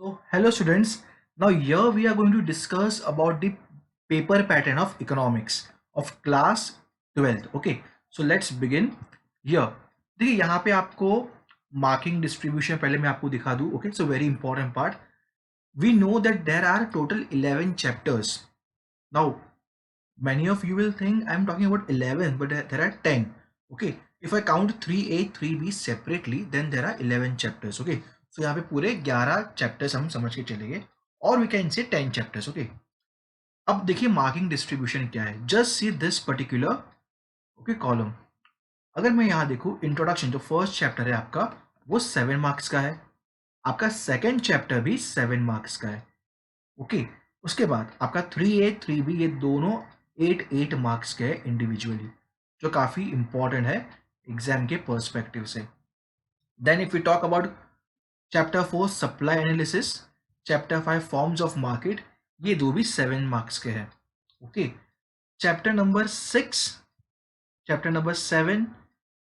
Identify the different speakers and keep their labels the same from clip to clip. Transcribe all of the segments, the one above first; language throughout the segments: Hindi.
Speaker 1: So, hello students. Now here we are going to discuss about the paper pattern of economics of class 12th. Okay, so let's begin here. देखिए यहाँ पे आपको मार्किंग डिस्ट्रीब्यूशन पहले मैं आपको दिखा दूँ. Okay, so very important part. We know that there are total 11 chapters. Now, many of you will think I'm talking about 11, but there are 10. Okay, if I count 3A 3B separately, then there are 11 chapters. Okay, so यहाँ पे पूरे 11 chapters हम समझ के चलेंगे, और we can say 10 chapters. Okay, अब देखिए मार्किंग डिस्ट्रीब्यूशन क्या है. Just see this particular okay column. अगर मैं यहाँ देखूँ इंट्रोडक्शन, जो फर्स्ट चैप्टर है आपका वो 7 मार्क्स का है. आपका सेकेंड चैप्टर भी 7 मार्क्स का है. ओके, उसके बाद आपका 3A 3B ये दोनों 8 मार्क्स के हैं इंडिविजुअली, जो काफ़ी इंपॉर्टेंट है एग्जाम के पर्सपेक्टिव से. Then if we talk about chapter 4 supply analysis, chapter 5 forms of market, ये दो भी 7 मार्क्स के हैं. Okay, chapter number 6, chapter number 7,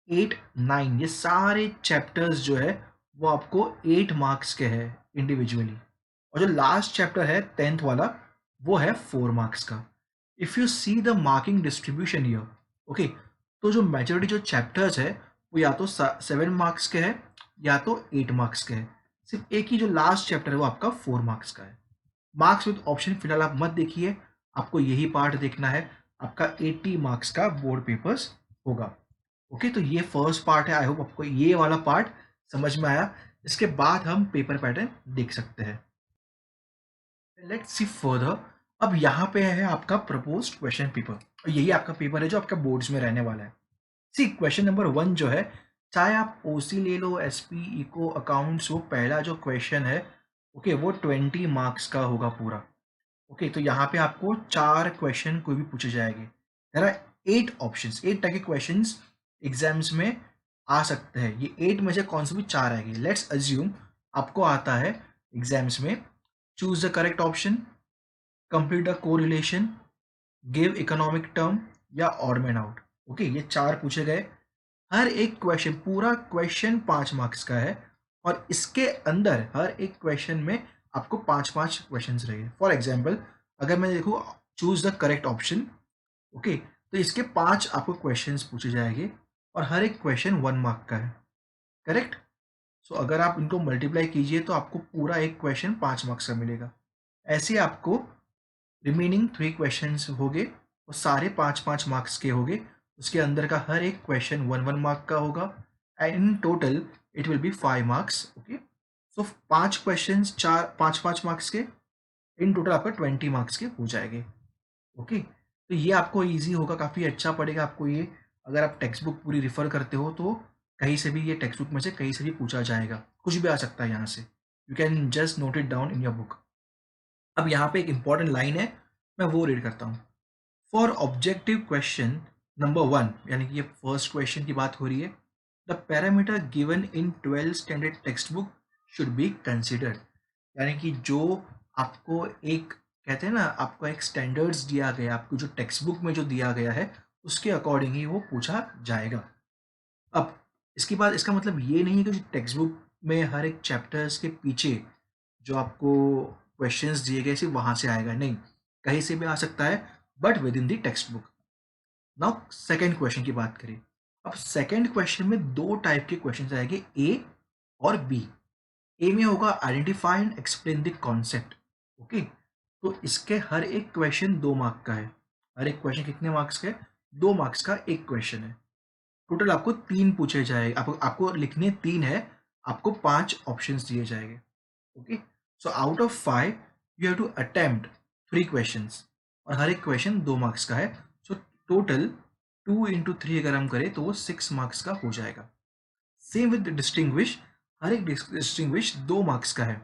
Speaker 1: 8, 9 ये सारे चैप्टर्स जो है वो आपको 8 मार्क्स के हैं इंडिविजुअली. और जो लास्ट चैप्टर है 10th वाला वो है 4 मार्क्स का. If you see the marking distribution here, okay, तो जो मेजोरिटी जो चैप्टर्स है वो या तो 7 मार्क्स के हैं या तो 8 मार्क्स के हैं. सिर्फ एक ही जो लास्ट चैप्टर है वो आपका 4 मार्क्स का है. मार्क्स विद ऑप्शन फिलहाल आप मत देखिए, आपको यही पार्ट देखना है. आपका 80 मार्क्स का बोर्ड पेपर्स होगा. ओके, तो ये फर्स्ट पार्ट है. आई होप आपको ये वाला पार्ट समझ में आया. इसके बाद हम पेपर पैटर्न देख सकते हैं. Let's see further. अब यहाँ पे है आपका प्रपोज्ड क्वेश्चन पेपर, और यही आपका पेपर है जो आपका बोर्ड्स में रहने वाला है. सी क्वेश्चन नंबर 1 जो है, चाहे आप ओसी ले लो, एसपी, इको, अकाउंट्स, वो पहला जो क्वेश्चन है ओके वो 20 मार्क्स का होगा पूरा. ओके, तो यहाँ पे आपको 4 क्वेश्चन कोई भी पूछे जाएंगे. देयर आर 8 ऑप्शंस, 8 टाइप के क्वेश्चंस एग्जाम्स में आ सकते हैं. ये 8 में से कौन से भी 4 आएंगे. लेट्स अज्यूम आपको आता है एग्जाम्स में choose the correct option, complete the correlation, give economic term या ऑड मैन आउट. ओके, ये 4 पूछे गए. हर एक क्वेश्चन, पूरा क्वेश्चन 5 मार्क्स का है, और इसके अंदर हर एक क्वेश्चन में आपको 5-5 क्वेश्चंस रहेंगे. फॉर एग्जांपल, अगर मैं देखूँ choose the correct option, okay, तो इसके 5 आपको क्वेश्चंस पूछे जाएंगे, और हर एक क्वेश्चन 1 मार्क का है. करेक्ट. सो अगर आप इनको मल्टीप्लाई कीजिए तो आपको पूरा एक क्वेश्चन 5 मार्क्स का मिलेगा. ऐसे आपको रिमेनिंग 3 क्वेश्चंस होंगे, वो सारे 5-5 मार्क्स के होंगे. उसके अंदर का हर एक क्वेश्चन 1-1 मार्क का होगा, and in total it will be 5 marks. Okay, so 5 questions 5-5 marks के, इन टोटल आपका 20 मार्क्स के हो जाएंगे. ओके, तो ये आपको इजी होगा, काफ़ी अच्छा पड़ेगा आपको ये. अगर आप टेक्स्ट बुक पूरी रिफर करते हो तो कहीं से भी, ये टेक्स्ट बुक में से कहीं से भी पूछा जाएगा, कुछ भी आ सकता है यहाँ से. You can just note it down in your book. अब यहाँ पे एक इंपॉर्टेंट लाइन है, मैं वो रीड करता हूँ. फॉर ऑब्जेक्टिव क्वेश्चन नंबर 1, यानी कि ये फर्स्ट क्वेश्चन की बात हो रही है, the parameter given in 12 standard text book should be considered. यानी कि जो आपको एक, कहते हैं ना, आपको एक स्टैंडर्ड्स दिया गया, आपको जो टेक्स्ट बुक में जो दिया गया है उसके अकॉर्डिंग ही वो पूछा जाएगा. अब इसके बाद इसका मतलब ये नहीं है कि जो टेक्स्ट बुक में हर एक चैप्टर्स के पीछे जो आपको क्वेश्चंस दिए गए सिर्फ वहाँ से आएगा, नहीं, कहीं से भी आ सकता है, but with in the text book. Now second question की बात करें. अब सेकेंड क्वेश्चन में 2 टाइप के क्वेश्चन आएंगे, ए और बी. ए में होगा identify and explain the concept. Okay, तो इसके हर एक क्वेश्चन 2 मार्क का है. हर एक क्वेश्चन कितने मार्क्स का है? 2 मार्क्स का एक क्वेश्चन है. टोटल आपको 3 पूछे जाएंगे, आपको लिखने 3 है, आपको 5 ऑप्शंस दिए जाएंगे. Okay, so out of 5 you have to attempt 3 questions, और हर एक क्वेश्चन 2 मार्क्स का है. सो टोटल 2 इंटू 3 अगर हम करें तो वो 6 मार्क्स का हो जाएगा. सेम विद डिस्टिंग्विश, हर एक डिस्टिंग्विश 2 मार्क्स का है.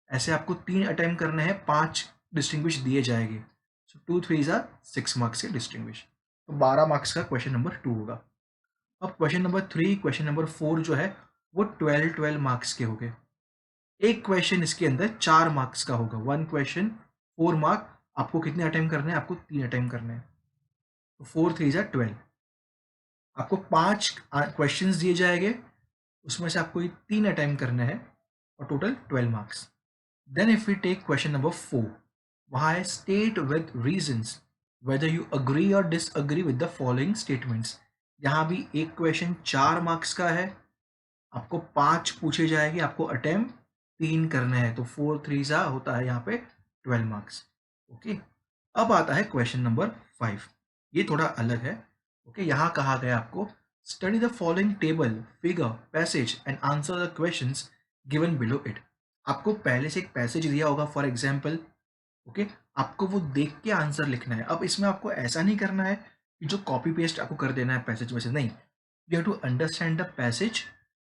Speaker 1: ऐसे आपको 3 अटेम्प्ट करने हैं, 5 डिस्टिंग्विश दिए जाएंगे. सो 2 3 ज़ा 6 मार्क्स के डिस्टिंग्विश, तो 12 मार्क्स का क्वेश्चन नंबर 2 होगा. अब क्वेश्चन नंबर 3, क्वेश्चन नंबर 4 जो है वो 12 मार्क्स के हो गए. एक क्वेश्चन इसके अंदर 4 मार्क्स का होगा. 1 क्वेश्चन 4 मार्क. आपको कितने अटेम्प्ट करने हैं? आपको 3 अटेम्प्ट करने हैं. तो 4 3 ज़ा 12. आपको 5 क्वेश्चंस दिए जाएंगे, उसमें से आपको ये 3 अटेम्प्ट करने हैं, और total 12 marks. Then if we take question number 4, वहाँ है state with reasons whether you agree और disagree with the following statements. यहाँ भी एक क्वेश्चन 4 मार्क्स का है, आपको 5 पूछे जाएंगे, आपको अटेम्प्ट 3 करने हैं, तो 4 3 सा होता है यहाँ पे 12 मार्क्स। ओके, अब आता है क्वेश्चन नंबर 5, ये थोड़ा अलग है। ओके, यहाँ कहा गया आपको study the following table figure passage and answer the questions given below it. आपको पहले से एक पैसेज दिया होगा फॉर एग्जाम्पल, ओके, आपको वो देख के आंसर लिखना है। अब इसमें आपको ऐसा नहीं करना है कि जो कॉपी पेस्ट आपको कर देना है पैसेज वैसे, नहीं, you have to understand the passage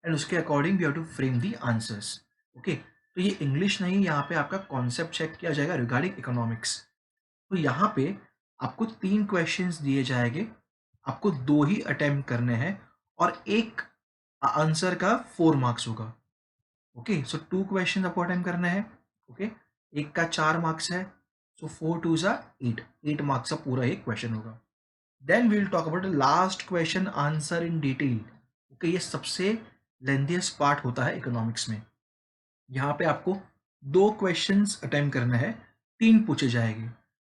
Speaker 1: and उसके according you have to frame the answers. Okay, तो ये इंग्लिश नहीं, यहाँ पे आपका कॉन्सेप्ट चेक किया जाएगा रिगार्डिंग इकोनॉमिक्स। तो यहाँ पे आपको 3 क्वेश्चंस दिए जाएंगे, आपको 2 ही अटेम्प्ट करने हैं और एक आंसर का 4 मार्क्स होगा। ओके, सो 2 क्वेश्चन आपको अटेम्प्ट करने हैं। ओके, एक का 4 मार्क्स है, सो 4 2 सा 8 मार्क्स का पूरा एक क्वेश्चन होगा। Then we will talk about the last question answer in detail. Okay, ये सबसे लेंथीएस्ट पार्ट होता है इकोनॉमिक्स में। यहाँ पे आपको 2 क्वेश्चंस अटेम्प्ट करना है, 3 पूछे जाएंगे,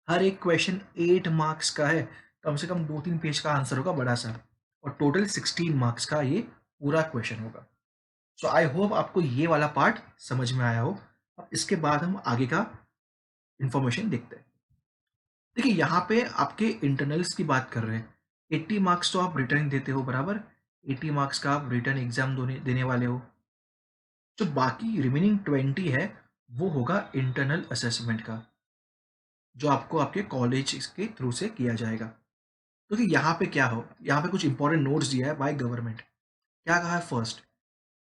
Speaker 1: हर एक क्वेश्चन 8 मार्क्स का है, कम से कम 2-3 पेज का आंसर होगा बड़ा सा, और टोटल 16 मार्क्स का ये पूरा क्वेश्चन होगा। सो आई होप आपको ये वाला पार्ट समझ में आया हो। अब इसके बाद हम आगे का इंफॉर्मेशन देखते हैं। देखिए, यहाँ पे आपके इंटरनल्स की बात कर रहे हैं। 80 मार्क्स तो आप रिटर्न देते हो, बराबर, 80 मार्क्स का आप रिटर्न एग्जाम देने वाले हो। जो बाकी रिमेनिंग 20 है वो होगा इंटरनल असेसमेंट का, जो आपको आपके कॉलेज के थ्रू से किया जाएगा। तो कि यहाँ पे क्या हो, यहाँ पे कुछ इंपॉर्टेंट नोट्स दिया है बाय गवर्नमेंट। क्या कहा है? First,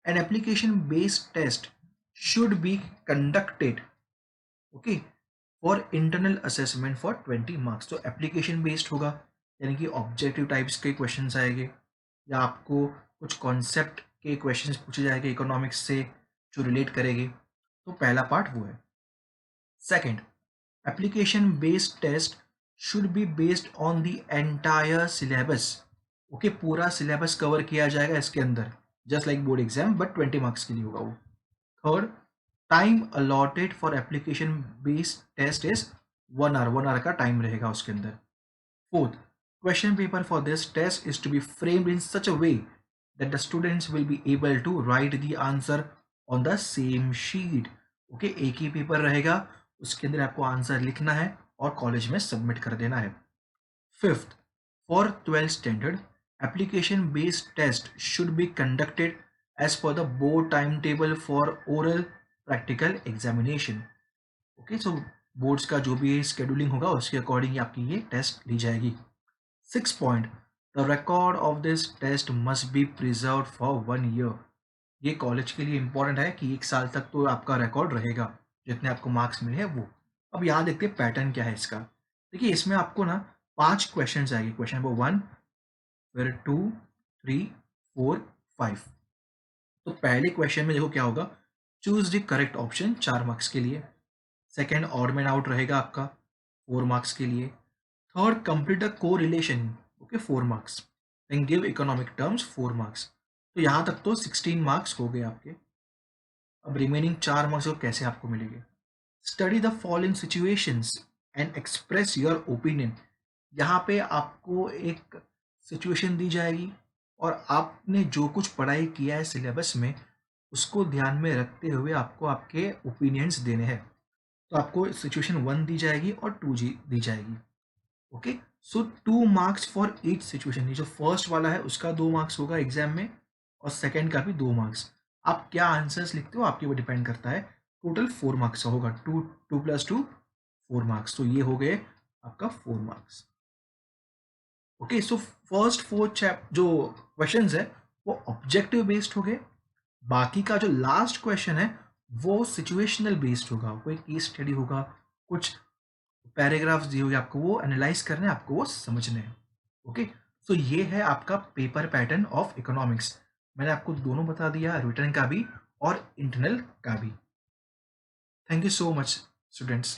Speaker 1: an application based test should be conducted, okay, for internal assessment for 20 marks. तो एप्लीकेशन बेस्ड होगा, यानी कि ऑब्जेक्टिव टाइप्स के क्वेश्चंस आएंगे, या आपको कुछ कॉन्सेप्ट के क्वेश्चंस पूछे जाएंगे इकोनॉमिक्स से जो रिलेट करेंगे। तो पहला पार्ट वो है। Second, application based test should be based on the entire syllabus. Okay, पूरा सिलेबस कवर किया जाएगा इसके अंदर, just like board exam, but 20 marks के लिए होगा वो। Third, time allotted for application based test is 1 hour, 1 hour का टाइम रहेगा उसके अंदर। Fourth, question paper for this test is to be framed in such a way that the students will be able to write the answer on the same sheet. Okay, एक ही पेपर रहेगा, उसके अंदर आपको आंसर लिखना है और कॉलेज में सबमिट कर देना है। Fifth, for 12th standard application based test should be conducted as per the board time table for oral practical examination. Okay, so boards का जो भी स्केड्यूलिंग होगा उसके अकॉर्डिंग आपकी ये टेस्ट ली जाएगी। 6 point, the record of this test must be preserved for 1 year. ये कॉलेज के लिए इंपॉर्टेंट है कि 1 साल तक तो आपका रिकॉर्ड रहेगा, जितने आपको मार्क्स मिले हैं वो। अब यहाँ देखते हैं पैटर्न क्या है इसका। देखिए, इसमें आपको ना 5 क्वेश्चन आएंगे, क्वेश्चन नंबर 1, फिर 2, 3, 4, 5। तो पहले क्वेश्चन में देखो क्या होगा, choose the correct option 4 marks के लिए। सेकेंड, ऑड मैन आउट रहेगा आपका 4 मार्क्स के लिए। Third, complete the correlation, okay, 4 marks. Then give economic terms 4 marks. तो यहाँ तक तो 16 मार्क्स हो गए आपके। अब रिमेनिंग 4 मार्क्स को कैसे आपको मिलेंगे? Study the following situations and express your opinion. यहाँ पे आपको एक सिचुएशन दी जाएगी और आपने जो कुछ पढ़ाई किया है सिलेबस में उसको ध्यान में रखते हुए आपको आपके ओपिनियंस देने हैं। तो आपको सिचुएशन 1 दी जाएगी और 2 दी जाएगी। Okay, so 2 marks for each situation. ये जो फर्स्ट वाला है उसका 2 मार्क्स होगा एग्जाम में, और सेकंड का भी 2 मार्क्स। आप क्या आंसर्स लिखते हो आपके ऊपर डिपेंड करता है। टोटल 4 मार्क्स का होगा, 2 2 + 2 4 मार्क्स। तो ये हो गए आपका 4 मार्क्स। ओके, सो फर्स्ट 4 जो क्वेश्चंस है वो ऑब्जेक्टिव बेस्ड हो गए। बाकी का जो लास्ट क्वेश्चन है वो सिचुएशनल बेस्ड होगा, कोई केस स्टडी होगा, कुछ पैराग्राफ्स दिए हुए आपको वो एनालाइज करने हैं, आपको वो समझने हैं। ओके, सो ये है आपका पेपर पैटर्न ऑफ इकोनॉमिक्स। मैंने आपको दोनों बता दिया, रिटर्न का भी और इंटरनल का भी। Thank you so much students.